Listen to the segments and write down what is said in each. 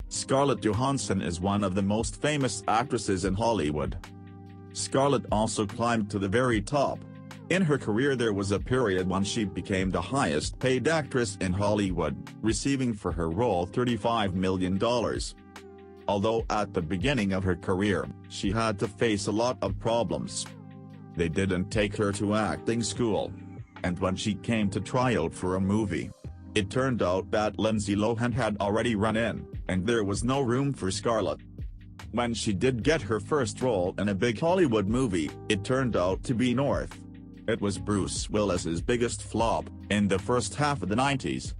Scarlett Johansson is one of the most famous actresses in Hollywood. Scarlett also climbed to the very top. In her career there was a period when she became the highest paid actress in Hollywood, receiving for her role $35 million. Although at the beginning of her career, she had to face a lot of problems. They didn't take her to acting school. And when she came to try out for a movie, it turned out that Lindsay Lohan had already run in, and there was no room for Scarlett. When she did get her first role in a big Hollywood movie, it turned out to be North. It was Bruce Willis's biggest flop, in the first half of the 90s.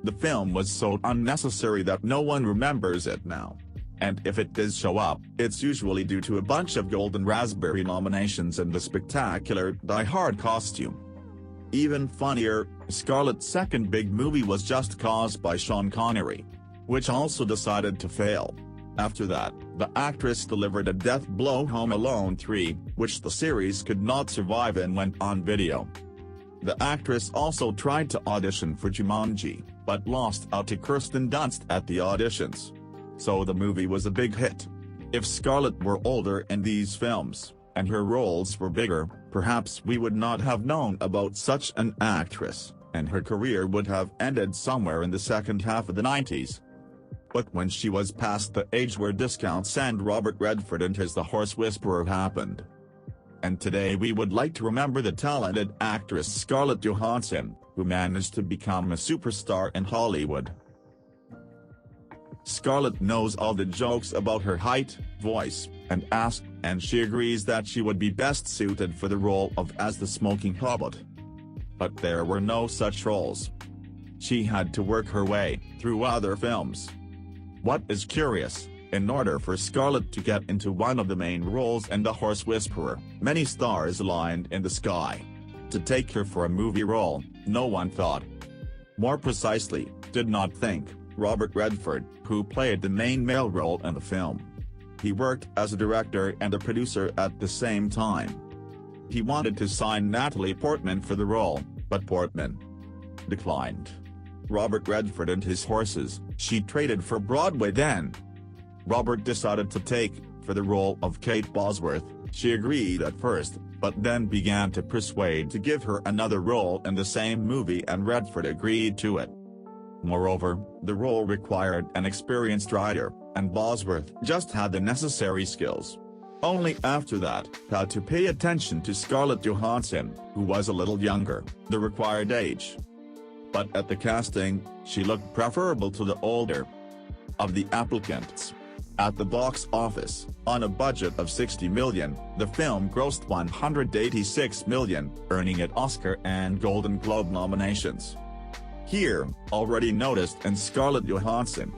The film was so unnecessary that no one remembers it now. And if it does show up, it's usually due to a bunch of Golden Raspberry nominations and the spectacular Die Hard costume. Even funnier, Scarlett's second big movie was Just Cause by Sean Connery, which also decided to fail. After that, the actress delivered a death blow, Home Alone 3, which the series could not survive and went on video. The actress also tried to audition for Jumanji, but lost out to Kirsten Dunst at the auditions. So the movie was a big hit. If Scarlett were older in these films, and her roles were bigger, perhaps we would not have known about such an actress, and her career would have ended somewhere in the second half of the 90s. But when she was past the age where discounts and Robert Redford and his The Horse Whisperer happened. And today we would like to remember the talented actress Scarlett Johansson, who managed to become a superstar in Hollywood. Scarlett knows all the jokes about her height, voice, and ask, and she agrees that she would be best suited for the role of as the Smoking Hobbit. But there were no such roles. She had to work her way through other films. What is curious, in order for Scarlett to get into one of the main roles in The Horse Whisperer, many stars aligned in the sky to take her for a movie role. No one thought, more precisely, did not think, Robert Redford, who played the main male role in the film. He worked as a director and a producer at the same time. He wanted to sign Natalie Portman for the role, but Portman declined. Robert Redford and his horses, she traded for Broadway then. Robert decided to take, for the role of Kate Bosworth. She agreed at first, but then began to persuade to give her another role in the same movie, and Redford agreed to it. Moreover, the role required an experienced writer, and Bosworth just had the necessary skills. Only after that, had to pay attention to Scarlett Johansson, who was a little younger, the required age. But at the casting, she looked preferable to the older of the applicants. At the box office, on a budget of $60 million, the film grossed $186 million, earning it Oscar and Golden Globe nominations. Here, already noticed in Scarlett Johansson.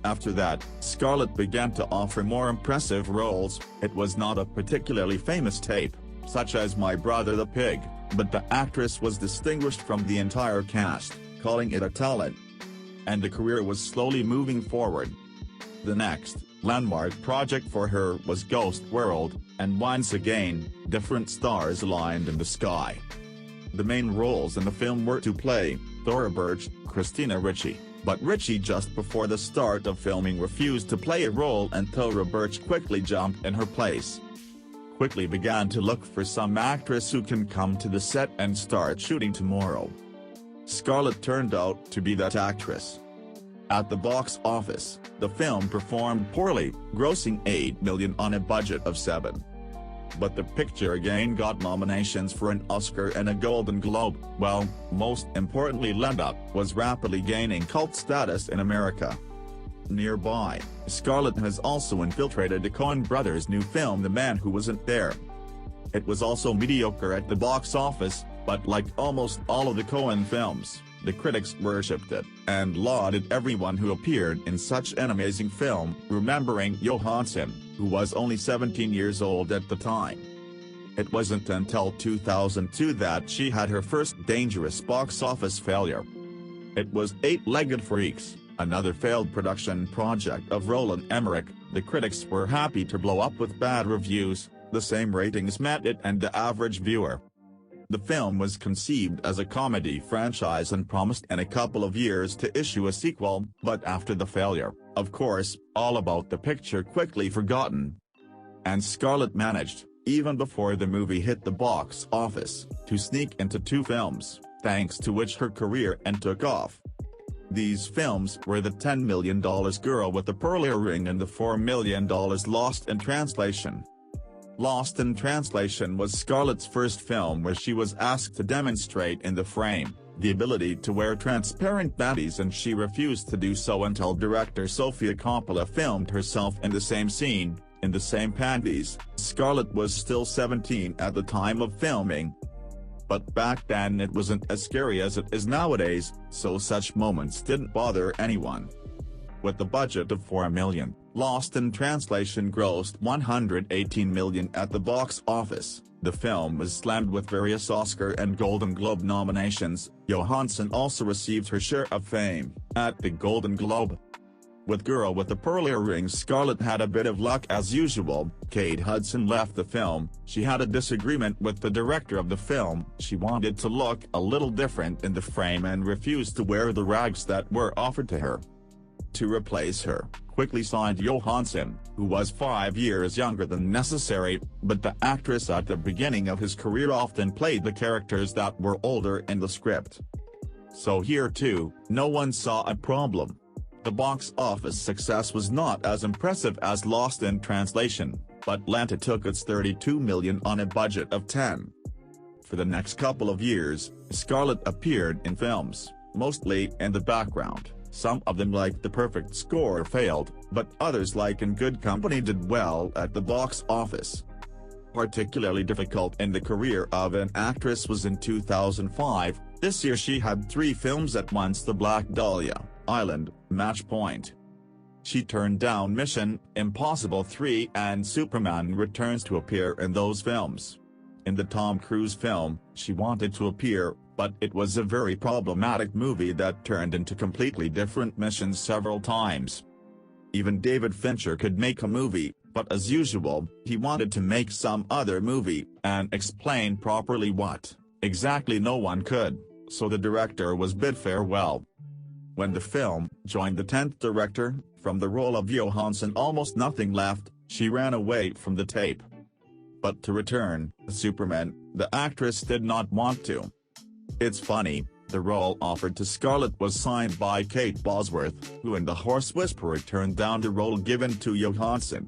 After that, Scarlett began to offer more impressive roles. It was not a particularly famous tape, such as My Brother the Pig, but the actress was distinguished from the entire cast, calling it a talent. And the career was slowly moving forward. The next landmark project for her was Ghost World, and once again, different stars aligned in the sky. The main roles in the film were to play Thora Birch, Christina Ricci, but Ricci just before the start of filming refused to play a role, and Thora Birch quickly jumped in her place. Quickly began to look for some actress who can come to the set and start shooting tomorrow. Scarlett turned out to be that actress. At the box office, the film performed poorly, grossing $8 million on a budget of $7. But the picture again got nominations for an Oscar and a Golden Globe. Well, most importantly, Linda was rapidly gaining cult status in America. Nearby, Scarlett has also infiltrated the Coen brothers' new film The Man Who Wasn't There. It was also mediocre at the box office, but like almost all of the Coen films, the critics worshipped it, and lauded everyone who appeared in such an amazing film, remembering Johansson, who was only 17 years old at the time. It wasn't until 2002 that she had her first dangerous box office failure. It was Eight-Legged Freaks, another failed production project of Roland Emmerich. The critics were happy to blow up with bad reviews, the same ratings met it and the average viewer. The film was conceived as a comedy franchise and promised in a couple of years to issue a sequel, but after the failure, Of course, all about the picture quickly forgotten. And Scarlett managed, even before the movie hit the box office, to sneak into 2 films, thanks to which her career took off. These films were the $10 million Girl with the Pearl Earring and the $4 million Lost in Translation. Lost in Translation was Scarlett's first film where she was asked to demonstrate in the frame the ability to wear transparent panties, and she refused to do so until director Sofia Coppola filmed herself in the same scene, in the same panties. Scarlett was still 17 at the time of filming. But back then it wasn't as scary as it is nowadays, so such moments didn't bother anyone. With a budget of $4 million, Lost in Translation grossed $118 million at the box office. The film was slammed with various Oscar and Golden Globe nominations. Johansson also received her share of fame at the Golden Globe. With Girl with the Pearl Earring, Scarlett had a bit of luck as usual. Kate Hudson left the film. She had a disagreement with the director of the film. She wanted to look a little different in the frame and refused to wear the rags that were offered to her. To replace her, quickly signed Johansson, who was 5 years younger than necessary, but the actress at the beginning of his career often played the characters that were older in the script. So here too, no one saw a problem. The box office success was not as impressive as Lost in Translation, but Lanta took its $32 million on a budget of $10. For the next couple of years, Scarlett appeared in films, mostly in the background. Some of them, like The Perfect Score, failed, but others, like In Good Company, did well at the box office. Particularly difficult in the career of an actress was in 2005. This year she had 3 films at once: The Black Dahlia, Island, Match Point. She turned down Mission Impossible 3 and Superman Returns to appear in those films. In the Tom Cruise film, she wanted to appear, but it was a very problematic movie that turned into completely different missions several times. Even David Fincher could make a movie, but as usual, he wanted to make some other movie, and explain properly what exactly no one could, so the director was bid farewell. When the film joined the 10th director, from the role of Johansson almost nothing left, she ran away from the tape. But to return, Superman, the actress did not want to. It's funny, the role offered to Scarlett was signed by Kate Bosworth, who in The Horse Whisperer turned down the role given to Johansson.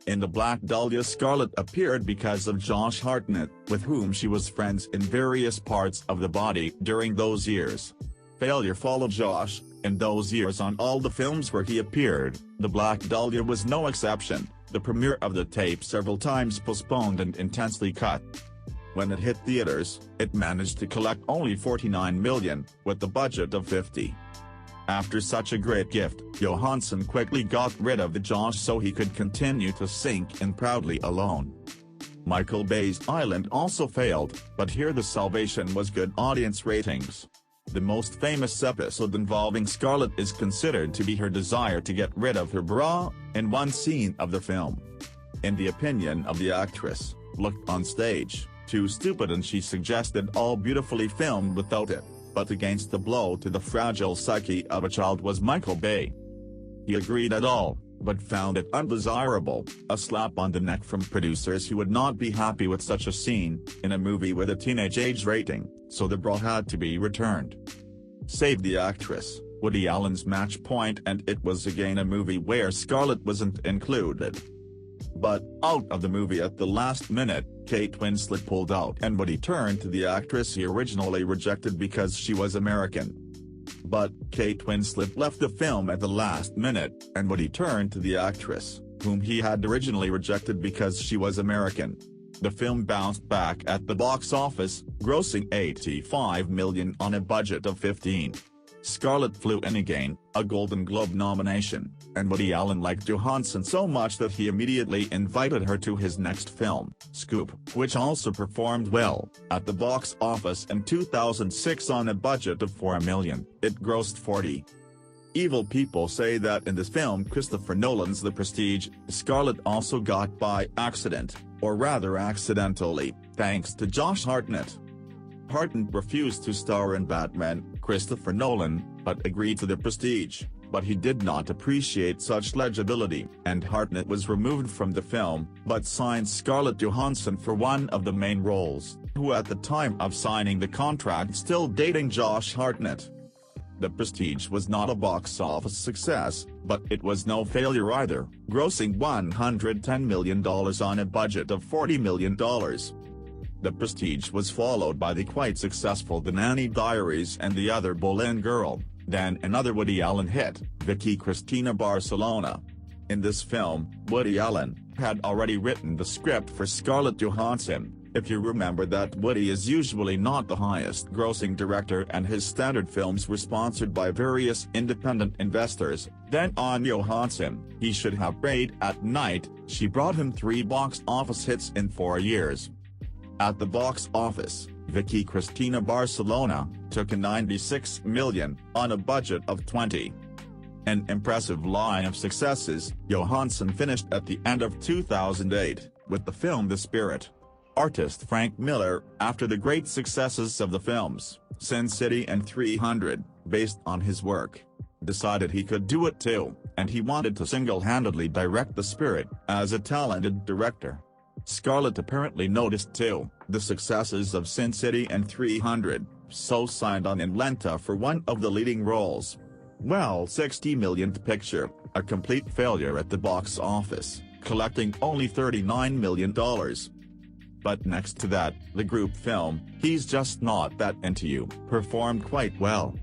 In The Black Dahlia, Scarlett appeared because of Josh Hartnett, with whom she was friends in various parts of the body during those years. Failure followed Josh in those years on all the films where he appeared. The Black Dahlia was no exception. The premiere of the tape several times postponed and intensely cut. When it hit theaters, it managed to collect only $49 million, with a budget of $50. After such a great gift, Johansson quickly got rid of the Josh so he could continue to sink in proudly alone. Michael Bay's Island also failed, but here the salvation was good audience ratings. The most famous episode involving Scarlett is considered to be her desire to get rid of her bra in one scene of the film. In the opinion of the actress, looked on stage too stupid, and she suggested all beautifully filmed without it, but against the blow to the fragile psyche of a child was Michael Bay. He agreed at all, but found it undesirable, a slap on the neck from producers who would not be happy with such a scene in a movie with a teenage age rating, so the bra had to be returned. Save the actress, Woody Allen's Match Point, and it was again a movie where Scarlett wasn't included. But, out of the movie at the last minute, Kate Winslet pulled out and Woody turned to the actress he originally rejected because she was American. But, Kate Winslet left the film at the last minute, and Woody turned to the actress, whom he had originally rejected because she was American. The film bounced back at the box office, grossing $85 million on a budget of $15. Scarlett flew in again, a Golden Globe nomination, and Woody Allen liked Johansson so much that he immediately invited her to his next film, Scoop, which also performed well at the box office in 2006 on a budget of $4 million. It grossed $40. Evil people say that in this film, Christopher Nolan's The Prestige, Scarlett also got by accident, or rather accidentally, thanks to Josh Hartnett. Hartnett refused to star in Batman, Christopher Nolan, but agreed to The Prestige. but he did not appreciate such legibility, and Hartnett was removed from the film, but signed Scarlett Johansson for one of the main roles, who at the time of signing the contract still dating Josh Hartnett. The Prestige was not a box office success, but it was no failure either, grossing $110 million on a budget of $40 million. The Prestige was followed by the quite successful The Nanny Diaries and The Other Boleyn Girl, then another Woody Allen hit, Vicky Cristina Barcelona. In this film, Woody Allen had already written the script for Scarlett Johansson. If you remember that Woody is usually not the highest-grossing director and his standard films were sponsored by various independent investors, then on Johansson, he should have paid at night. She brought him 3 box office hits in 4 years. At the box office, Vicky Cristina Barcelona took in $96 million on a budget of $20. An impressive line of successes. Johansson finished at the end of 2008, with the film The Spirit. Artist Frank Miller, after the great successes of the films, Sin City and 300, based on his work, decided he could do it too, and he wanted to single-handedly direct The Spirit, as a talented director. Scarlett apparently noticed too, the successes of Sin City and 300, so signed on in Lenta for one of the leading roles. Well, $60 millionth picture, a complete failure at the box office, collecting only $39 million. But next to that, the group film, He's Just Not That Into You, performed quite well.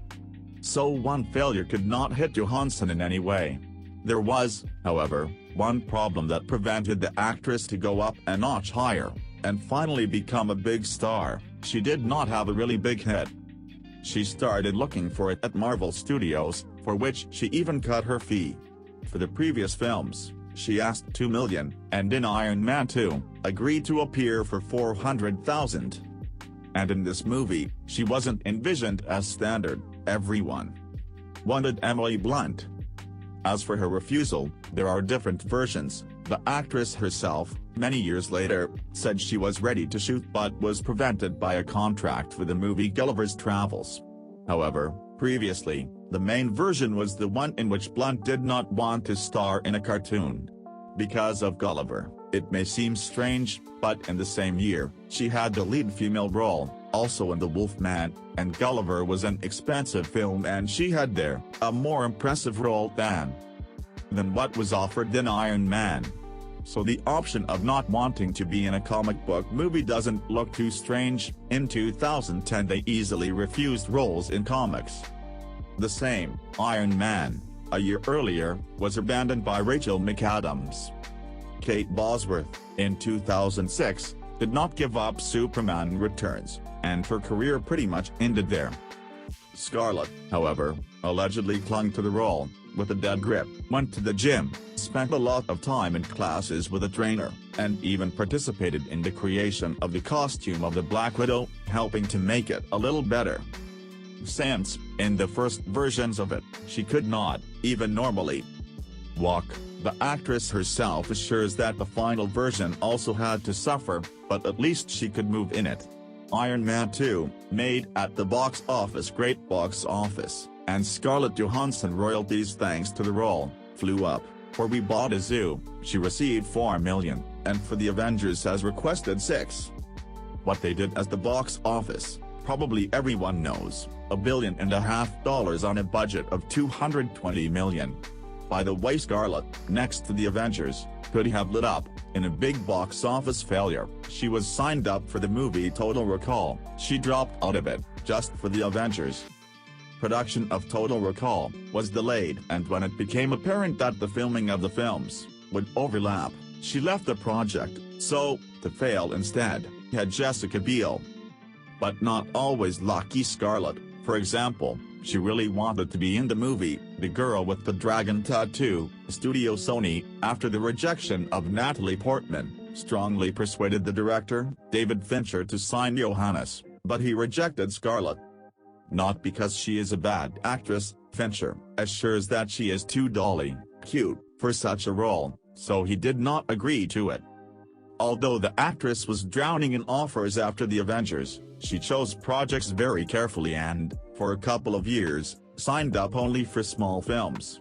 So one failure could not hit Johansson in any way. There was, however, one problem that prevented the actress to go up a notch higher, and finally become a big star. She did not have a really big hit. She started looking for it at Marvel Studios, for which she even cut her fee. For the previous films, she asked $2 million, and in Iron Man 2, agreed to appear for $400,000. And in this movie, she wasn't envisioned as standard. Everyone wanted Emily Blunt. As for her refusal, there are different versions. The actress herself, many years later, said she was ready to shoot but was prevented by a contract for the movie Gulliver's Travels. However, previously, the main version was the one in which Blunt did not want to star in a cartoon. Because of Gulliver, it may seem strange, but in the same year, she had the lead female role, also in The Wolfman, and Gulliver was an expensive film and she had there a more impressive role than what was offered in Iron Man. So the option of not wanting to be in a comic book movie doesn't look too strange. In 2010 they easily refused roles in comics. The same, Iron Man, a year earlier, was abandoned by Rachel McAdams. Kate Bosworth, in 2006, did not give up Superman Returns, and her career pretty much ended there. Scarlett, however, allegedly clung to the role, with a dead grip, went to the gym, spent a lot of time in classes with a trainer, and even participated in the creation of the costume of the Black Widow, helping to make it a little better. Since, in the first versions of it, she could not, even normally, walk, the actress herself assures that the final version also had to suffer, but at least she could move in it. Iron Man 2, made at the box office great box office, and Scarlett Johansson royalties thanks to the role, flew up. For We Bought a Zoo, she received $4 million, and for The Avengers has requested $6 million. What they did as the box office, probably everyone knows, $1.5 billion on a budget of $220 million. By the way, Scarlett, next to The Avengers, could have lit up, in a big box office failure. She was signed up for the movie Total Recall. She dropped out of it, just for The Avengers. Production of Total Recall was delayed, and when it became apparent that the filming of the films would overlap, she left the project, so, to fail instead, had Jessica Biel. But not always lucky. Scarlett, for example, she really wanted to be in the movie The Girl with the Dragon Tattoo. Studio Sony, after the rejection of Natalie Portman, strongly persuaded the director, David Fincher, to sign Johannes, but he rejected Scarlett. Not because she is a bad actress, Fincher assures that she is too dolly, cute, for such a role, so he did not agree to it. Although the actress was drowning in offers after The Avengers, she chose projects very carefully and, for a couple of years, signed up only for small films.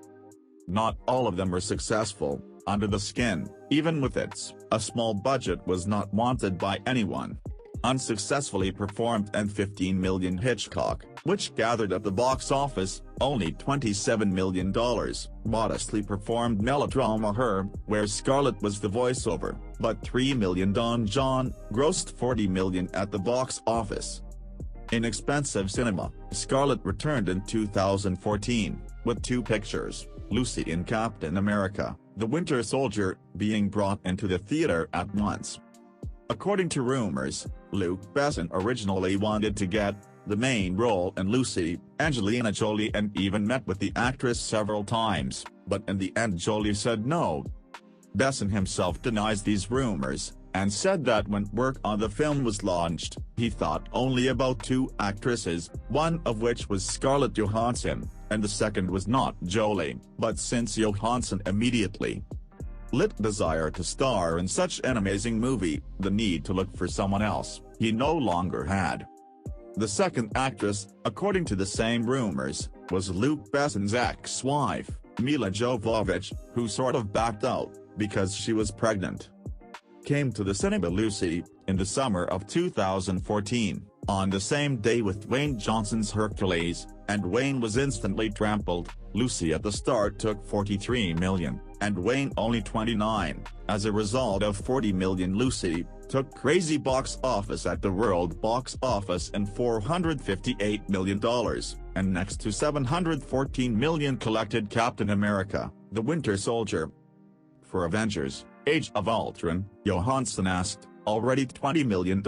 Not all of them were successful. Under the Skin, even with a small budget, was not wanted by anyone. Unsuccessfully performed, and $15 million. Hitchcock, which gathered at the box office only $27 million, modestly performed melodrama Her, where Scarlett was the voiceover, but $3 million. Don John grossed $40 million at the box office. Inexpensive cinema, Scarlett returned in 2014, with two pictures, Lucy in Captain America, The Winter Soldier, being brought into the theater at once. According to rumors, Luc Besson originally wanted to get the main role in Lucy, Angelina Jolie, and even met with the actress several times, but in the end Jolie said no. Besson himself denies these rumors, and said that when work on the film was launched, he thought only about two actresses, one of which was Scarlett Johansson, and the second was not Jolie, but since Johansson immediately lit desire to star in such an amazing movie, the need to look for someone else, he no longer had. The second actress, according to the same rumors, was Luc Besson's ex-wife, Milla Jovovich, who sort of backed out, because she was pregnant. Came to the cinema Lucy, in the summer of 2014, on the same day with Dwayne Johnson's Hercules, and Dwayne was instantly trampled. Lucy at the start took $43 million, and Dwayne only $29, as a result of $40 million. Lucy took crazy box office at the world box office and $458 million, and next to $714 million collected Captain America, The Winter Soldier. For Avengers: Age of Ultron, Johansson asked, already $20 million.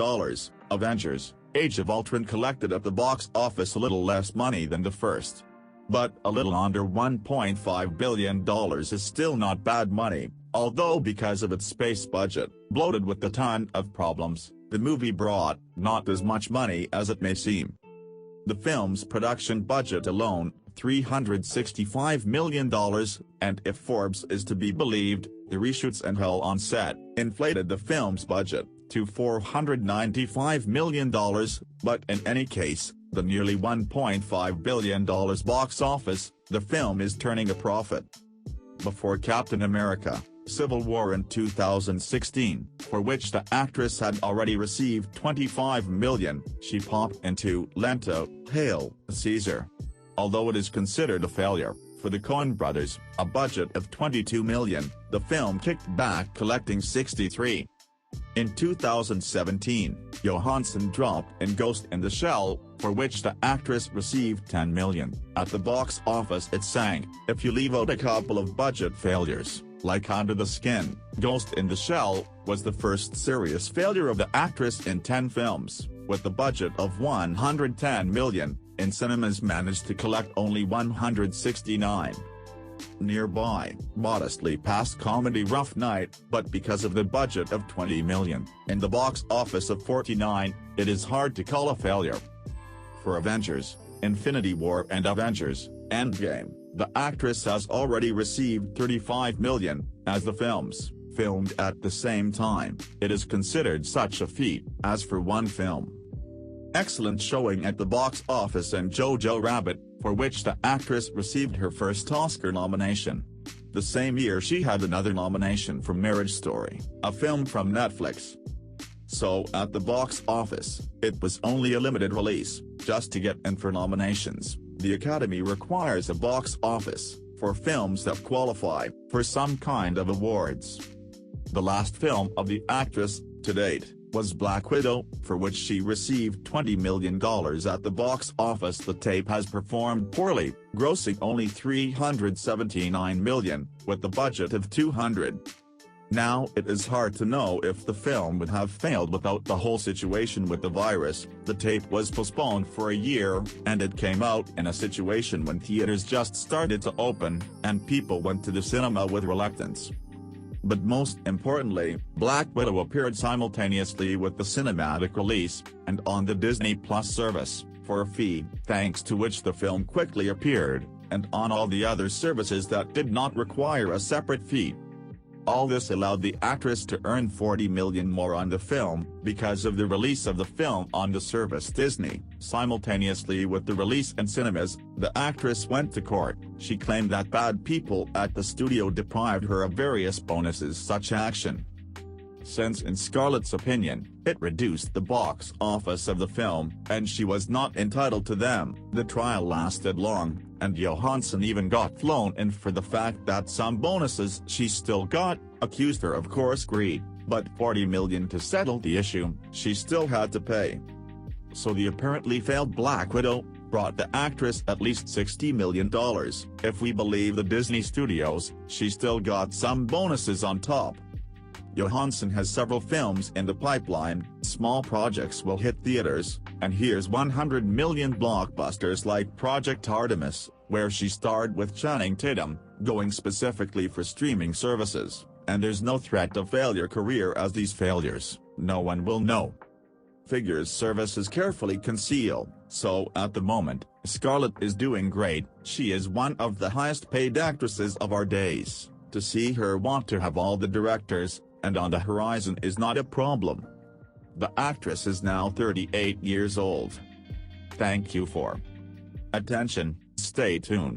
Avengers: Age of Ultron collected at the box office a little less money than the first. But a little under $1.5 billion is still not bad money, although because of its space budget, bloated with a ton of problems, the movie brought not as much money as it may seem. The film's production budget alone, $365 million, and if Forbes is to be believed, the reshoots and hell on set inflated the film's budget to $495 million, but in any case, the nearly $1.5 billion box office, the film is turning a profit. Before Captain America: Civil War in 2016, for which the actress had already received $25 million, she popped into Lento, Hail, Caesar. Although it is considered a failure, for the Coen brothers, a budget of $22 million, the film kicked back collecting $63 million. In 2017, Johansson dropped in Ghost in the Shell, for which the actress received $10 million. At the box office it sank. If you leave out a couple of budget failures, like Under the Skin, Ghost in the Shell was the first serious failure of the actress in 10 films, with a budget of $110 million, in cinemas managed to collect only $169 million. Nearby, modestly past comedy Rough Night, but because of the budget of $20 million, and the box office of $49 million, it is hard to call a failure. For Avengers: Infinity War and Avengers: Endgame, the actress has already received $35 million, as the films, filmed at the same time, it is considered such a feat, as for one film. Excellent showing at the box office in Jojo Rabbit, for which the actress received her first Oscar nomination. The same year she had another nomination for Marriage Story, a film from Netflix. So at the box office, it was only a limited release, just to get in for nominations. The Academy requires a box office, for films that qualify for some kind of awards. The last film of the actress, to date, was Black Widow, for which she received $20 million at the box office. The tape has performed poorly, grossing only $379 million, with a budget of $200 million. Now it is hard to know if the film would have failed without the whole situation with the virus. The tape was postponed for a year, and it came out in a situation when theaters just started to open, and people went to the cinema with reluctance. But most importantly, Black Widow appeared simultaneously with the cinematic release, and on the Disney Plus service, for a fee, thanks to which the film quickly appeared, and on all the other services that did not require a separate fee. All this allowed the actress to earn $40 million more on the film, because of the release of the film on the service Disney. Simultaneously with the release in cinemas, the actress went to court. She claimed that bad people at the studio deprived her of various bonuses. Such action, since in Scarlett's opinion, it reduced the box office of the film, and she was not entitled to them. The trial lasted long, and Johansson even got flown in for the fact that some bonuses she still got, accused her of course greed, but $40 million to settle the issue, she still had to pay. So the apparently failed Black Widow brought the actress at least $60 million. If we believe the Disney studios, she still got some bonuses on top. Johansson has several films in the pipeline. Small projects will hit theaters, and here's $100 million blockbusters like Project Artemis, where she starred with Channing Tatum, going specifically for streaming services, and there's no threat of failure career as these failures, no one will know. Figures services carefully conceal, so at the moment, Scarlett is doing great. She is one of the highest paid actresses of our days. To see her want to have all the directors and on the horizon is not a problem. The actress is now 38 years old. Thank you for attention. Stay tuned.